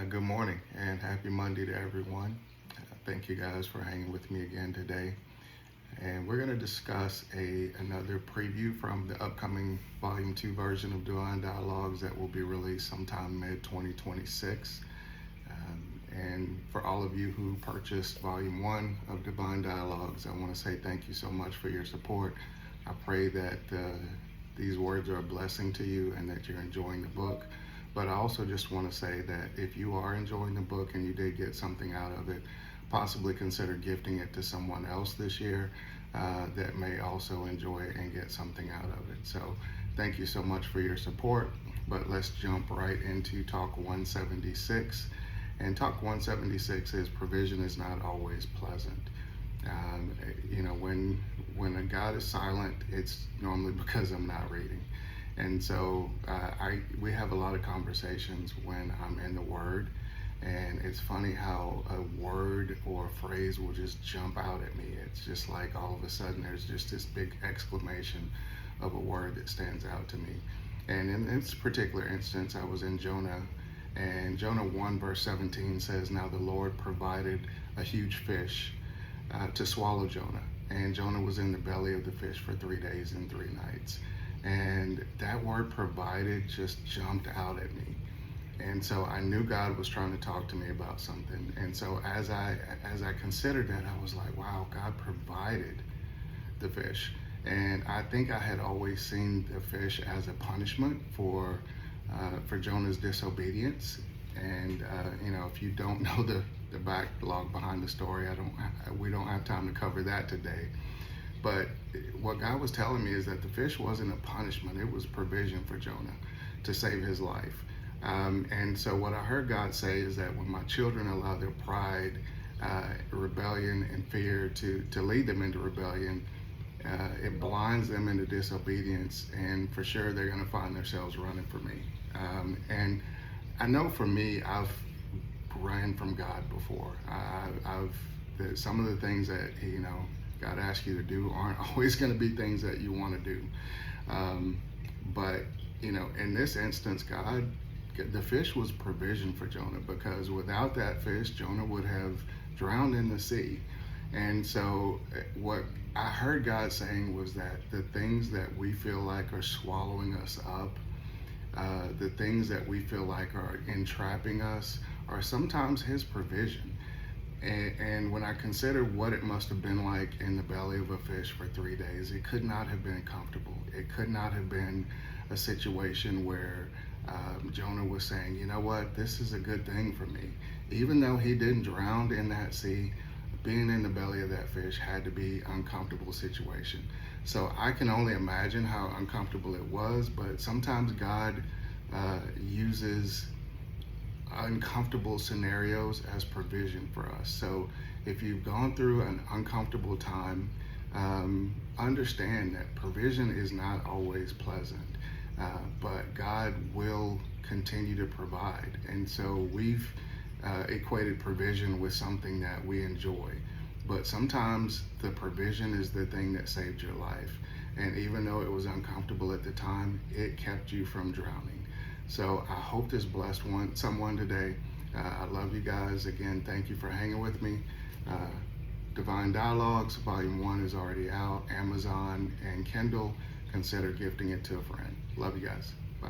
Good morning and happy Monday to everyone. Thank you guys for hanging with me again today. And we're going to discuss another preview from the upcoming Volume 2 version of Divine Dialogues that will be released sometime mid-2026. And for all of you who purchased Volume 1 of Divine Dialogues, I want to say thank you so much for your support. I pray that these words are a blessing to you and that you're enjoying the book. But I also just want to say that if you are enjoying the book and you did get something out of it, possibly consider gifting it to someone else this year that may also enjoy it and get something out of it. So thank you so much for your support. But let's jump right into Talk 176. And Talk 176 is provision is not always pleasant. When a God is silent, it's normally because I'm not reading. And so we have a lot of conversations when I'm in the Word, and it's funny how a word or a phrase will just jump out at me. It's just like all of a sudden there's just this big exclamation of a word that stands out to me. And in this particular instance, I was in Jonah, and Jonah 1 verse 17 says, "Now the Lord provided a huge fish to swallow Jonah. And Jonah was in the belly of the fish for 3 days and 3 nights. And that word provided just jumped out at me. And so I knew God was trying to talk to me about something. And so as I considered that, I was like, wow, God provided the fish. And I think I had always seen the fish as a punishment for Jonah's disobedience. And if you don't know the backlog behind the story, we don't have time to cover that today. But what God was telling me is that the fish wasn't a punishment; it was provision for Jonah to save his life. And so what I heard God say is that when my children allow their pride, rebellion, and fear to lead them into rebellion, it blinds them into disobedience, and for sure they're going to find themselves running from me. And I know for me, I've ran from God before. Some of the things that God asks you to do aren't always going to be things that you want to do. But in this instance, the fish was provision for Jonah, because without that fish, Jonah would have drowned in the sea. And so what I heard God saying was that the things that we feel like are swallowing us up, the things that we feel like are entrapping us, are sometimes His provision. And when I consider what it must have been like in the belly of a fish for 3 days, it could not have been comfortable. It could not have been a situation where Jonah was saying, you know what, this is a good thing for me. Even though he didn't drown in that sea, being in the belly of that fish had to be an uncomfortable situation. So I can only imagine how uncomfortable it was, but sometimes God uses uncomfortable scenarios as provision for us. So if you've gone through an uncomfortable time, understand that provision is not always pleasant, but God will continue to provide. And so we've equated provision with something that we enjoy, but sometimes the provision is the thing that saved your life. And even though it was uncomfortable at the time, it kept you from drowning. So I hope this blessed someone today. I love you guys. Again, thank you for hanging with me. Divine Dialogues, Volume 1 is already out, Amazon and Kindle. Consider gifting it to a friend. Love you guys. Bye.